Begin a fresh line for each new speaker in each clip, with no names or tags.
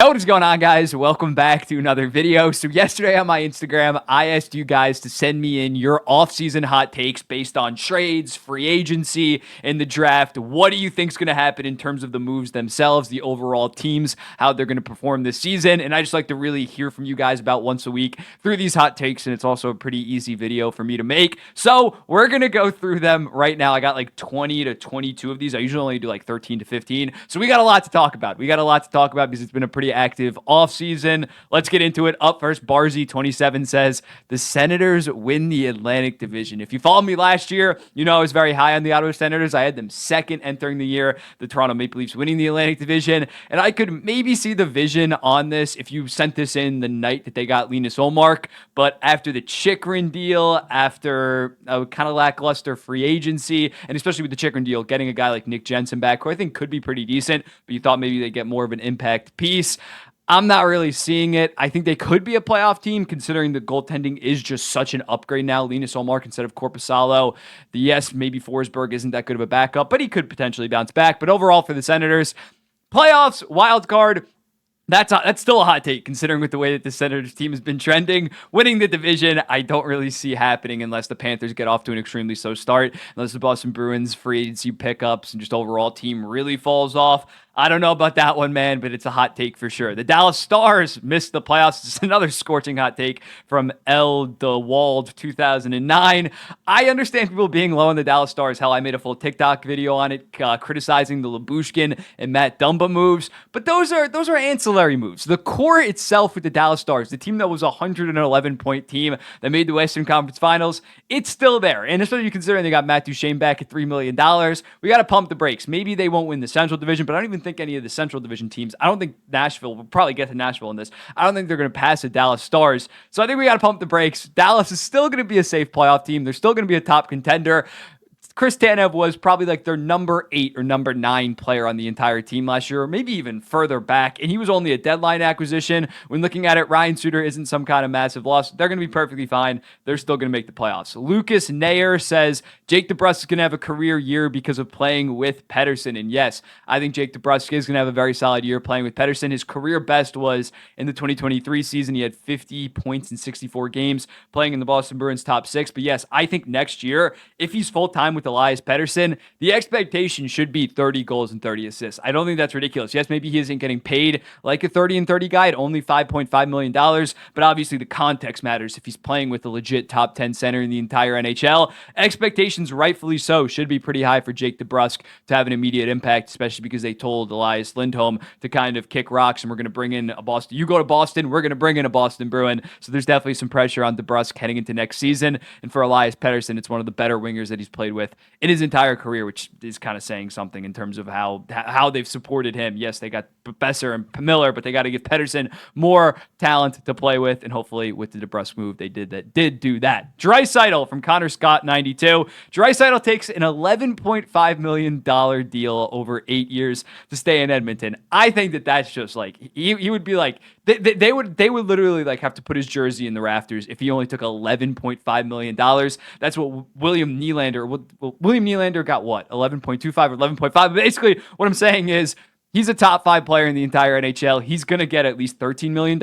What is going on, guys? Welcome back to another video. So yesterday on my Instagram, I asked you guys to send me in your offseason hot takes based on trades, free agency, and the draft. What do you think is going to happen in terms of the moves themselves, the overall teams, how they're going to perform this season? And I just like to really hear from you guys about once a week through these hot takes, and it's also a pretty easy video for me to make. So we're going to go through them right now. I got like 20 to 22 of these. I usually only do like 13 to 15. So we got a lot to talk about. Because it's been a pretty active offseason. Let's get into it. Up first, Barzy27 says, the Senators win the Atlantic Division. If you followed me last year, you know I was very high on the Ottawa Senators. I had them second entering the year, the Toronto Maple Leafs winning the Atlantic Division, and I could maybe see the vision on this if you sent this in the night that they got Linus Ullmark, but after the Chychrun deal, after a kind of lackluster free agency, and especially with the Chychrun deal, getting a guy like Nick Jensen back, who I think could be pretty decent, but you thought maybe they'd get more of an impact piece. I'm not really seeing it. I think they could be a playoff team considering the goaltending is just such an upgrade now. Linus Ullmark instead of Korpisalo. Yes, maybe Forsberg isn't that good of a backup, but he could potentially bounce back. But overall for the Senators, playoffs, wild card, that's still a hot take considering with the way that the Senators team has been trending. Winning the division, I don't really see happening unless the Panthers get off to an extremely slow start, unless the Boston Bruins free agency pickups and just overall team really falls off. I don't know about that one, man, but it's a hot take for sure. The Dallas Stars missed the playoffs. It's another scorching hot take from L. DeWald 2009. I understand people being low on the Dallas Stars. Hell, I made a full TikTok video on it criticizing the Lyubushkin and Matt Dumba moves, but those are ancillary moves. The core itself with the Dallas Stars, the team that was a 111-point team that made the Western Conference Finals, it's still there. And especially considering they got Matt Duchene back at $3 million, we got to pump the brakes. Maybe they won't win the Central Division, but I don't even think any of the Central Division teams. I don't think Nashville will probably get to Nashville in this. I don't think they're going to pass the Dallas Stars. So I think we got to pump the brakes. Dallas is still going to be a safe playoff team. They're still going to be a top contender. Chris Tanev was probably like their number 8 or number 9 player on the entire team last year, or maybe even further back, and he was only a deadline acquisition. When looking at it, Ryan Suter isn't some kind of massive loss. They're going to be perfectly fine. They're still going to make the playoffs. Lucas Nair says, Jake DeBrusk is going to have a career year because of playing with Pettersson, and yes, I think Jake DeBrusk is going to have a very solid year playing with Pettersson. His career best was in the 2023 season. He had 50 points in 64 games playing in the Boston Bruins top 6, but yes, I think next year, if he's full-time with Elias Pettersson, the expectation should be 30 goals and 30 assists. I don't think that's ridiculous. Yes, maybe he isn't getting paid like a 30 and 30 guy at only $5.5 million, but obviously the context matters if he's playing with a legit top 10 center in the entire NHL. Expectations, rightfully so, should be pretty high for Jake DeBrusk to have an immediate impact, especially because they told Elias Lindholm to kind of kick rocks and we're going to bring in a Boston. You go to Boston, we're going to bring in a Boston Bruin. So there's definitely some pressure on DeBrusk heading into next season. And for Elias Pettersson, it's one of the better wingers that he's played with in his entire career, which is kind of saying something in terms of how they've supported him. Yes, they got Besser and Miller, but they got to give Pettersson more talent to play with, and hopefully with the DeBrusk move, they did do that. Draisaitl from Connor Scott 92. Draisaitl takes an $11.5 million deal over 8 years to stay in Edmonton. I think that's just like he would be like they would literally like have to put his jersey in the rafters if he only took $11.5 million. That's what William Nylander got, what, 11.25 or 11.5. Basically, what I'm saying is he's a top 5 player in the entire NHL. He's going to get at least $13 million.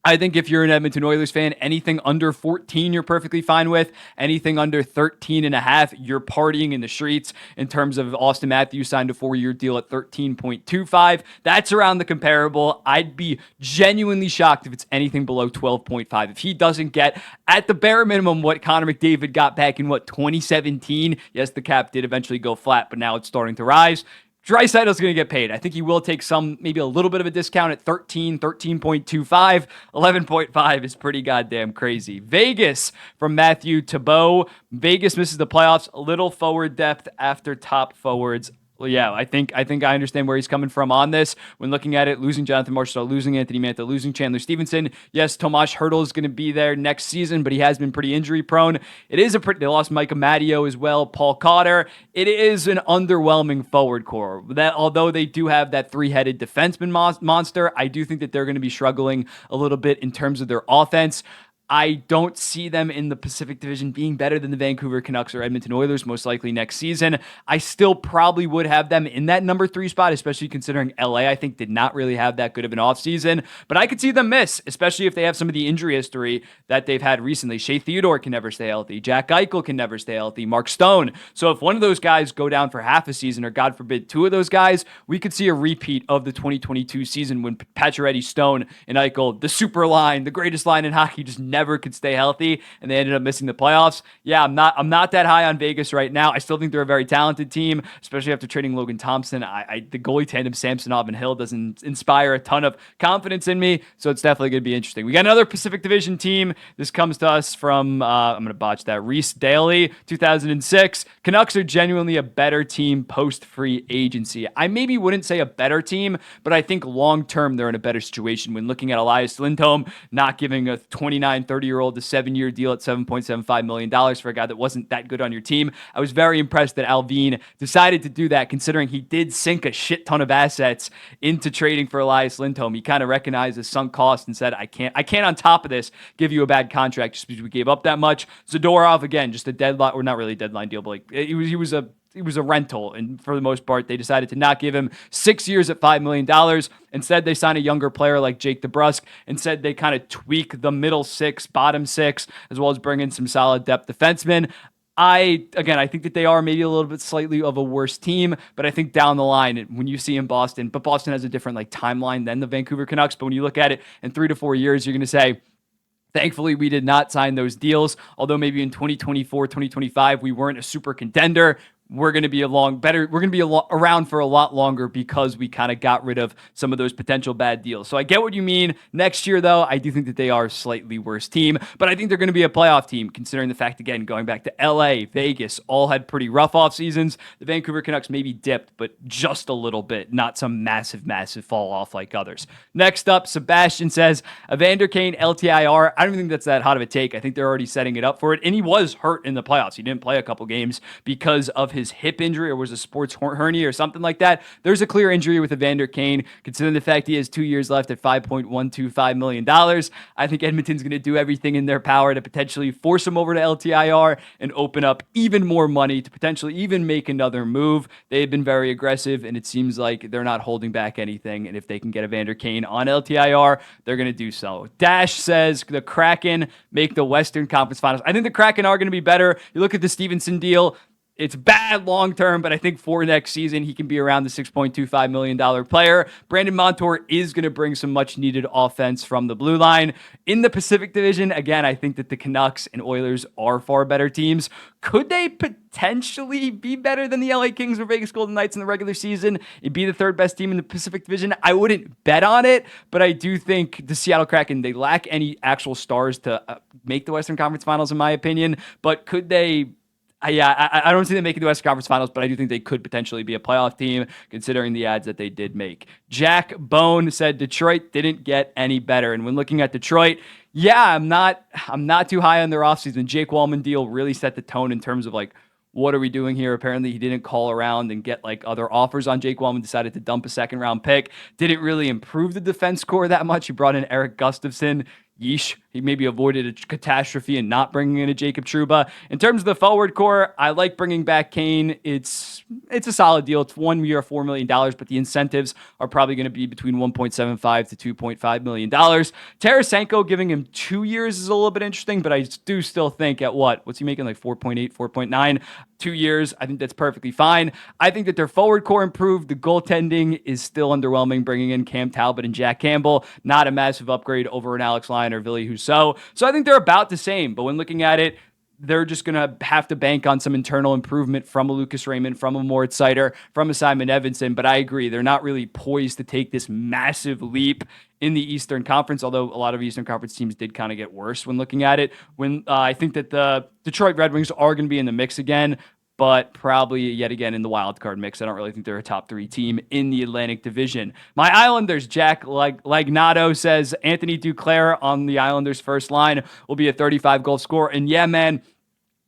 I think if you're an Edmonton Oilers fan, anything under 14 you're perfectly fine with. Anything under 13.5, you're partying in the streets. In terms of Austin Matthews signed a 4-year deal at 13.25. That's around the comparable. I'd be genuinely shocked if it's anything below 12.5. If he doesn't get, at the bare minimum, what Connor McDavid got back in, 2017? Yes, the cap did eventually go flat, but now it's starting to rise. Draisaitl's going to get paid. I think he will take maybe a little bit of a discount at 13.25. 11.5 is pretty goddamn crazy. Vegas from Matthew Tebow. Vegas misses the playoffs. A little forward depth after top forwards. Well, yeah, I think I understand where he's coming from on this. When looking at it, losing Jonathan Marchessault, losing Anthony Mantha, losing Chandler Stevenson. Yes, Tomas Hertl is going to be there next season, but he has been pretty injury prone. They lost Micah Matteo as well, Paul Cotter. It is an underwhelming forward core. That although they do have that 3-headed defenseman monster, I do think that they're going to be struggling a little bit in terms of their offense. I don't see them in the Pacific Division being better than the Vancouver Canucks or Edmonton Oilers, most likely next season. I still probably would have them in that number 3 spot, especially considering LA, I think, did not really have that good of an offseason. But I could see them miss, especially if they have some of the injury history that they've had recently. Shea Theodore can never stay healthy. Jack Eichel can never stay healthy. Mark Stone. So if one of those guys go down for half a season, or God forbid, 2 of those guys, we could see a repeat of the 2022 season when Pacioretty, Stone, and Eichel, the super line, the greatest line in hockey, just never could stay healthy, and they ended up missing the playoffs. Yeah, I'm not that high on Vegas right now. I still think they're a very talented team, especially after trading Logan Thompson. The goalie tandem Samsonov and Hill doesn't inspire a ton of confidence in me, so it's definitely going to be interesting. We got another Pacific Division team. This comes to us from, I'm going to botch that, Reese Daly, 2006. Canucks are genuinely a better team post-free agency. I maybe wouldn't say a better team, but I think long-term they're in a better situation when looking at Elias Lindholm not giving a 29, 30-year-old a 7-year deal at $7.75 million for a guy that wasn't that good on your team. I was very impressed that Alvin decided to do that, considering he did sink a shit ton of assets into trading for Elias Lindholm. He kind of recognized his sunk cost and said, I can't on top of this give you a bad contract just because we gave up that much. Zadorov, again, just a deadline, or not really a deadline deal, but like he was a rental, and for the most part, they decided to not give him 6 years at $5 million. Instead, they signed a younger player like Jake DeBrusk, and said they kind of tweak the middle 6, bottom 6, as well as bring in some solid depth defensemen. I think that they are maybe a little bit slightly of a worse team, but I think down the line, when you see in Boston, but Boston has a different timeline than the Vancouver Canucks, but when you look at it in 3 to 4 years, you're going to say, thankfully, we did not sign those deals, although maybe in 2024, 2025, we weren't a super contender. We're going to be around for a lot longer because we kind of got rid of some of those potential bad deals. So I get what you mean. Next year, though, I do think that they are a slightly worse team, but I think they're going to be a playoff team, considering the fact, again, going back to LA, Vegas, all had pretty rough off seasons. The Vancouver Canucks maybe dipped, but just a little bit, not some massive fall off like others. Next up, Sebastian says, Evander Kane, LTIR. I don't think that's that hot of a take. I think they're already setting it up for it, and he was hurt in the playoffs. He didn't play a couple games because of his hip injury, or was a sports hernia or something like that. There's a clear injury with Evander Kane, considering the fact he has 2 years left at $5.125 million. I think Edmonton's going to do everything in their power to potentially force him over to LTIR and open up even more money to potentially even make another move. They've been very aggressive, and it seems like they're not holding back anything, and if they can get Evander Kane on LTIR, they're going to do so. Dash says the Kraken make the Western Conference Finals. I think the Kraken are going to be better. You look at the Stevenson deal, it's bad long-term, but I think for next season, he can be around the $6.25 million player. Brandon Montour is going to bring some much-needed offense from the blue line. In the Pacific Division, again, I think that the Canucks and Oilers are far better teams. Could they potentially be better than the LA Kings or Vegas Golden Knights in the regular season and be the third best team in the Pacific Division? I wouldn't bet on it, but I do think the Seattle Kraken, they lack any actual stars to make the Western Conference Finals, in my opinion, but could they... I don't see them making the Western Conference Finals, but I do think they could potentially be a playoff team, considering the ads that they did make. Jack Bone said Detroit didn't get any better. And when looking at Detroit, I'm not too high on their offseason. Jake Wallman deal really set the tone in terms of what are we doing here? Apparently, he didn't call around and get other offers on Jake Wallman, decided to dump a second-round pick. Didn't really improve the defense core that much. He brought in Eric Gustafsson. Yeesh. He maybe avoided a catastrophe and not bringing in a Jacob Trouba. In terms of the forward core, I like bringing back Kane. It's a solid deal. It's 1 year, $4 million, but the incentives are probably going to be between $1.75 to $2.5 million. Tarasenko, giving him 2 years is a little bit interesting, but I do still think at what's he making, 4.8, 4.9? 2 years, I think that's perfectly fine. I think that their forward core improved. The goaltending is still underwhelming, bringing in Cam Talbot and Jack Campbell. Not a massive upgrade over an Alex Lyon or Ville Husso. So I think they're about the same, but when looking at it, they're just going to have to bank on some internal improvement from a Lucas Raymond, from a Moritz Seider, from a Simon Evanson. But I agree, they're not really poised to take this massive leap in the Eastern Conference, although a lot of Eastern Conference teams did kind of get worse when looking at it. I think that the Detroit Red Wings are going to be in the mix again, but probably yet again in the wild card mix. I don't really think they're a top 3 team in the Atlantic Division. My Islanders, Jack Lagnato says Anthony Duclair on the Islanders' first line will be a 35-goal scorer. And yeah, man,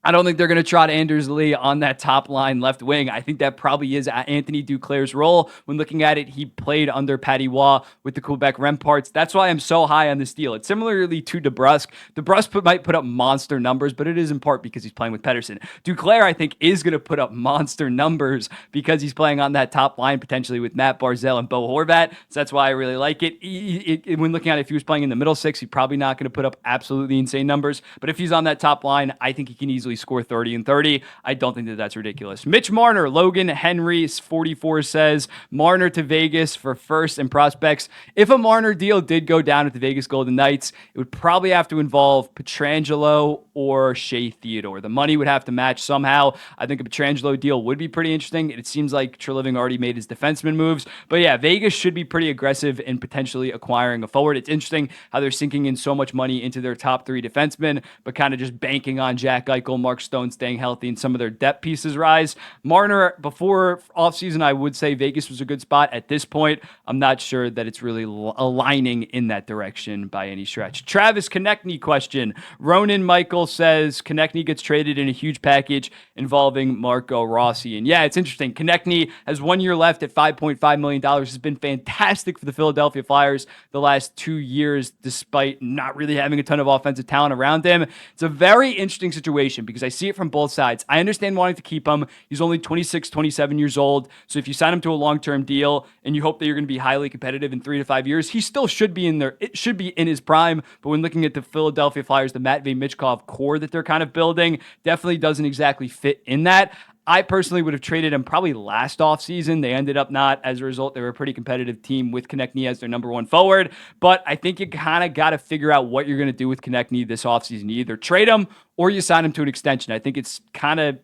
I don't think they're going to trot Anders Lee on that top line left wing. I think that probably is Anthony Duclair's role. When looking at it, he played under Patty Waugh with the Quebec Remparts. That's why I'm so high on this deal. It's similarly to DeBrusk. DeBrusk might put up monster numbers, but it is in part because he's playing with Pettersson. Duclair, I think, is going to put up monster numbers because he's playing on that top line potentially with Matt Barzal and Bo Horvat. So that's why I really like it. When looking at it, if he was playing in the middle six, he's probably not going to put up absolutely insane numbers. But if he's on that top line, I think he can easily score 30 and 30. I don't think that that's ridiculous. Mitch Marner, Logan Henry, 44 says, Marner to Vegas for first and prospects. If a Marner deal did go down at the Vegas Golden Knights, it would probably have to involve Pietrangelo or Shea Theodore. The money would have to match somehow. I think a Pietrangelo deal would be pretty interesting. It seems like Treliving already made his defenseman moves. But yeah, Vegas should be pretty aggressive in potentially acquiring a forward. It's interesting how they're sinking in so much money into their top three defensemen, but kind of just banking on Jack Eichel, Mark Stone staying healthy, and some of their depth pieces rise. Marner, before offseason, I would say Vegas was a good spot. At this point, I'm not sure that it's really aligning in that direction by any stretch. Travis Konecny question. Ronan Michael says Konecny gets traded in a huge package involving Marco Rossi. And yeah, it's interesting. Konecny has 1 year left at $5.5 million. Has been fantastic for the Philadelphia Flyers the last 2 years, despite not really having a ton of offensive talent around him. It's a very interesting situation because I see it from both sides. I understand wanting to keep him. He's only 26, 27 years old. So if you sign him to a long-term deal and you hope that you're going to be highly competitive in 3 to 5 years, he still should be in there. It should be in his prime. But when looking at the Philadelphia Flyers, the Matvei Michkov core that they're kind of building definitely doesn't exactly fit in that. I personally would have traded him probably last offseason. They ended up not. As a result, they were a pretty competitive team with Konecny as their number one forward. But I think you kind of got to figure out what you're going to do with Konecny this offseason. You either trade him or you sign him to an extension. I think it's kind of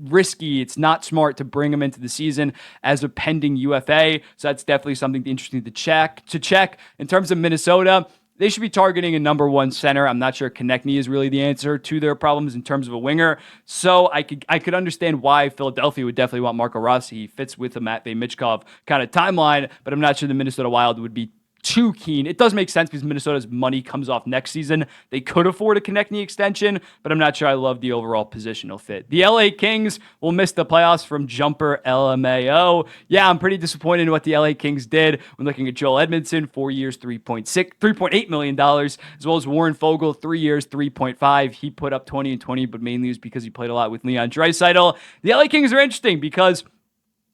risky. It's not smart to bring him into the season as a pending UFA. So that's definitely something interesting to check. In terms of Minnesota, they should be targeting a number one center. I'm not sure Konecny is really the answer to their problems in terms of a winger. So I could understand why Philadelphia would definitely want Marco Rossi. He fits with the Matvei Michkov kind of timeline, but I'm not sure the Minnesota Wild would be too keen. It does make sense because Minnesota's money comes off next season. They could afford a Konecny extension, but I'm not sure I love the overall positional fit. The LA Kings will miss the playoffs from jumper LMAO. Yeah, I'm pretty disappointed in what the LA Kings did when looking at Joel Edmondson, 4 years, $3.8 million, as well as Warren Fogle, 3 years, 3.5. He put up 20 and 20, but mainly it was because he played a lot with Leon Draisaitl. The LA Kings are interesting because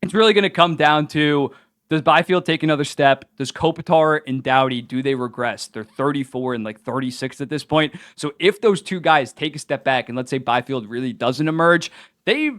it's really going to come down to, does Byfield take another step? Does Kopitar and Doughty, do they regress? They're 34 and like 36 at this point. So if those two guys take a step back and let's say Byfield really doesn't emerge, they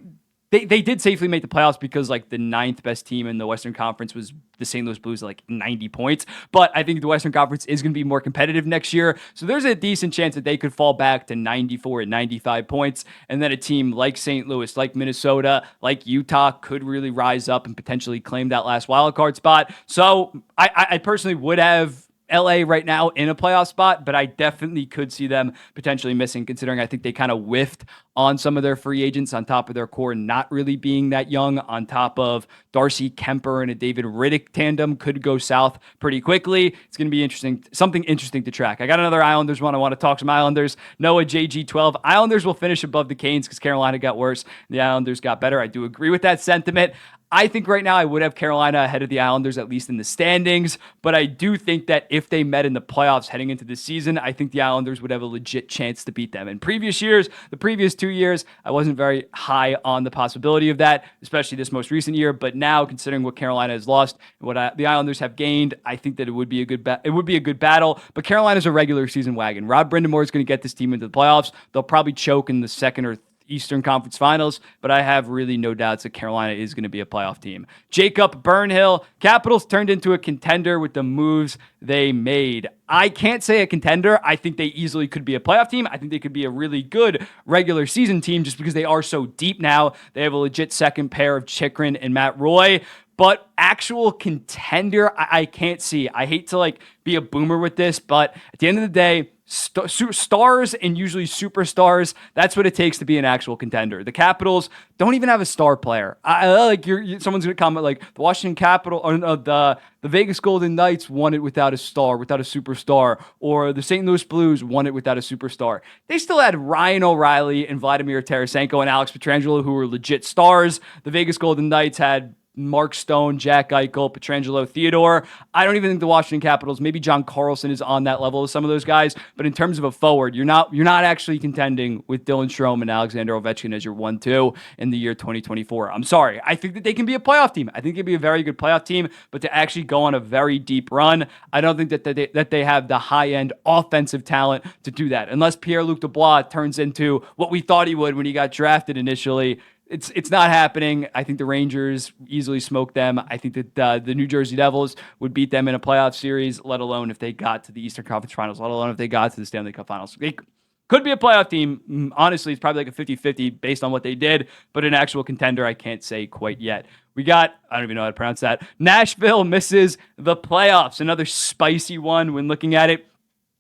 did safely make the playoffs because like the 9th best team in the Western Conference was the St. Louis Blues at like 90 points. But I think the Western Conference is going to be more competitive next year. So there's a decent chance that they could fall back to 94 and 95 points. And then a team like St. Louis, like Minnesota, like Utah could really rise up and potentially claim that last wild card spot. So I personally would have LA right now in a playoff spot, but I definitely could see them potentially missing, considering I think they kind of whiffed on some of their free agents on top of their core not really being that young, on top of Darcy Kemper and a David Riddick tandem could go south pretty quickly. It's going to be interesting, something interesting to track. I got another Islanders one. I want to talk some Islanders. Noah JG12. Islanders will finish above the Canes because Carolina got worse. The Islanders got better. I do agree with that sentiment. I think right now I would have Carolina ahead of the Islanders, at least in the standings, but I do think that if they met in the playoffs heading into the season, I think the Islanders would have a legit chance to beat them. In previous years, the previous 2 years, I wasn't very high on the possibility of that, especially this most recent year, but now considering what Carolina has lost and what the Islanders have gained, I think that it would be a good battle, but Carolina's a regular season wagon. Rod Brind'Amour is going to get this team into the playoffs. They'll probably choke in the second or Eastern Conference Finals, but I have really no doubts that Carolina is going to be a playoff team. Jacob Burnhill, Capitals turned into a contender with the moves they made. I can't say a contender. I think they easily could be a playoff team. I think they could be a really good regular season team just because they are so deep now. They have a legit second pair of Chychrun and Matt Roy. But actual contender, I can't see. I hate to be a boomer with this, but at the end of the day, stars and usually superstars. That's what it takes to be an actual contender. The Capitals don't even have a star player. Someone's going to comment like the Washington Capital or the Vegas Golden Knights won it without a star, without a superstar, or the St. Louis Blues won it without a superstar. They still had Ryan O'Reilly and Vladimir Tarasenko and Alex Pietrangelo, who were legit stars. The Vegas Golden Knights had Mark Stone, Jack Eichel, Pietrangelo, Theodore. I don't even think the Washington Capitals, maybe John Carlson is on that level with some of those guys, but in terms of a forward, you're not actually contending with Dylan Strome and Alexander Ovechkin as your 1-2 in the year 2024. I'm sorry. I think that they can be a playoff team. I think they'd be a very good playoff team, but to actually go on a very deep run, I don't think that they have the high-end offensive talent to do that. Unless Pierre-Luc Dubois turns into what we thought he would when he got drafted initially, it's not happening. I think the Rangers easily smoke them. I think that the New Jersey Devils would beat them in a playoff series, let alone if they got to the Eastern Conference Finals, let alone if they got to the Stanley Cup Finals. They could be a playoff team. Honestly, it's probably like a 50-50 based on what they did, but an actual contender, I can't say quite yet. We got, I don't even know how to pronounce that, Nashville misses the playoffs. Another spicy one when looking at it.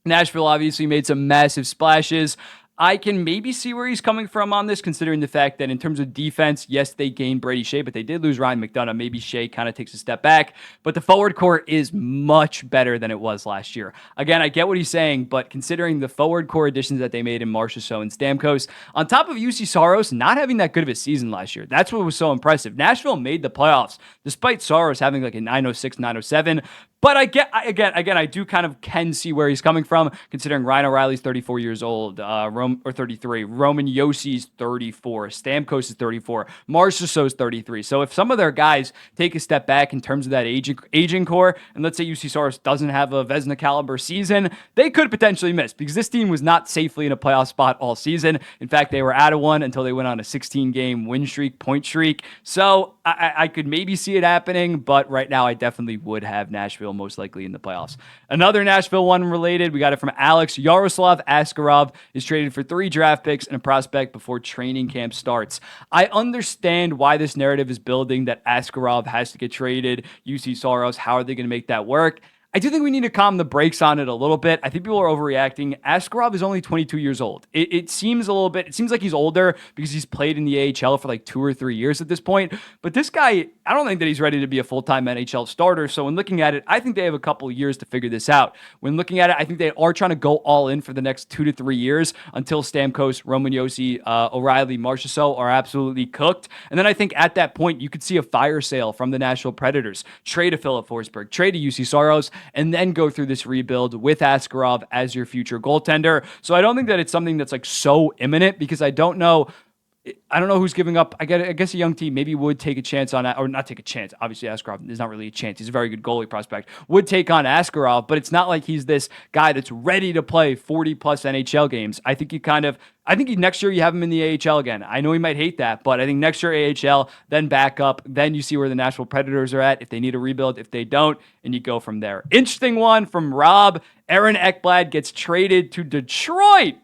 Nashville obviously made some massive splashes. I can maybe see where he's coming from on this, considering the fact that in terms of defense, yes, they gained Brady Shea, but they did lose Ryan McDonough. Maybe Shea kind of takes a step back, but the forward core is much better than it was last year. Again, I get what he's saying, but considering the forward core additions that they made in Marchessault and Stamkos, on top of UC Saros not having that good of a season last year, that's what was so impressive. Nashville made the playoffs, despite Saros having like a 906, 907. But I do kind of can see where he's coming from, considering Ryan O'Reilly's 34 years old, or 33. Roman Yossi's 34. Stamkos is 34. Marchessault's 33. So if some of their guys take a step back in terms of that aging core, and let's say UC Saros doesn't have a Vezina caliber season, they could potentially miss, because this team was not safely in a playoff spot all season. In fact, they were out of one until they went on a 16-game win streak, point streak. So I could maybe see it happening, but right now I definitely would have Nashville most likely in the playoffs. Another Nashville one related, we got it from Alex. Yaroslav Askarov is traded for 3 draft picks and a prospect before training camp starts. I understand why this narrative is building that Askarov has to get traded. UC Saros, how are they going to make that work? I do think we need to calm the brakes on it a little bit. I think people are overreacting. Askarov is only 22 years old. It seems like he's older because he's played in the AHL for like 2 or 3 years at this point. But this guy, I don't think that he's ready to be a full-time NHL starter. So when looking at it, I think they have a couple of years to figure this out. When looking at it, I think they are trying to go all in for the next 2 to 3 years until Stamkos, Roman Josi, O'Reilly, Marchessault are absolutely cooked. And then I think at that point, you could see a fire sale from the Nashville Predators. Trade to Philip Forsberg, trade to UC Saros, and then go through this rebuild with Askarov as your future goaltender. So I don't think that it's something that's like so imminent, because I don't know who's giving up. I guess a young team maybe would take a chance on, or not take a chance. Obviously, Askarov is not really a chance. He's a very good goalie prospect. Would take on Askarov, but it's not like he's this guy that's ready to play 40-plus NHL games. I think next year you have him in the AHL again. I know he might hate that, but I think next year AHL, then back up, then you see where the Nashville Predators are at, if they need a rebuild, if they don't, and you go from there. Interesting one from Rob. Aaron Ekblad gets traded to Detroit.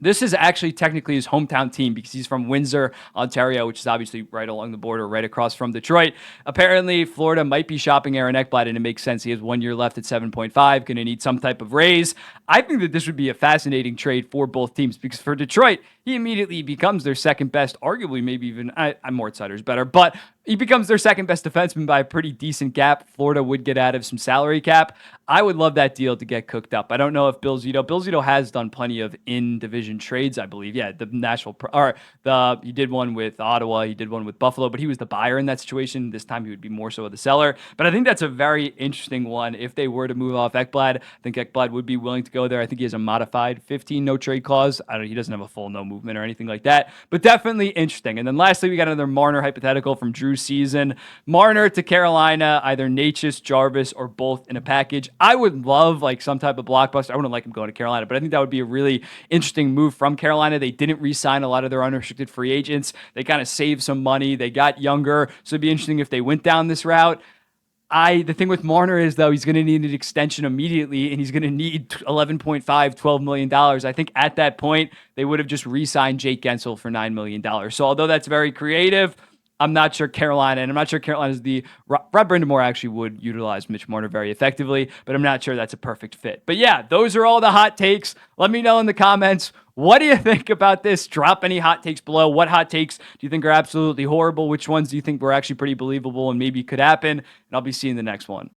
This is actually technically his hometown team, because he's from Windsor, Ontario, which is obviously right along the border, right across from Detroit. Apparently, Florida might be shopping Aaron Ekblad, and it makes sense. He has 1 year left at 7.5, going to need some type of raise. I think that this would be a fascinating trade for both teams, because for Detroit, he immediately becomes their second best, arguably maybe even, Mort Seider's better, but he becomes their second best defenseman by a pretty decent gap. Florida would get out of some salary cap. I would love that deal to get cooked up. I don't know if Bill Zito has done plenty of in-division trades, I believe. Yeah, he did one with Ottawa, he did one with Buffalo, but he was the buyer in that situation. This time he would be more so the seller. But I think that's a very interesting one. If they were to move off Ekblad, I think Ekblad would be willing to go there. I think he has a modified 15 no trade clause. He doesn't have a full no movement or anything like that, but definitely interesting. And then lastly, we got another Marner hypothetical from Drew Season. Marner to Carolina, either Natchez, Jarvis, or both in a package. I would love like some type of blockbuster. I wouldn't like him going to Carolina, but I think that would be a really interesting move from Carolina. They didn't re-sign a lot of their unrestricted free agents. They kind of saved some money. They got younger. So it'd be interesting if they went down this route. The thing with Marner is, though, he's going to need an extension immediately, and he's going to need $11.5, $12 million. I think at that point, they would have just re-signed Jake Gensel for $9 million. So although that's very creative, I'm not sure Carolina, and I'm not sure Carolina's Rod Brindamore actually would utilize Mitch Marner very effectively, but I'm not sure that's a perfect fit. But yeah, those are all the hot takes. Let me know in the comments. What do you think about this? Drop any hot takes below. What hot takes do you think are absolutely horrible? Which ones do you think were actually pretty believable and maybe could happen? And I'll be seeing the next one.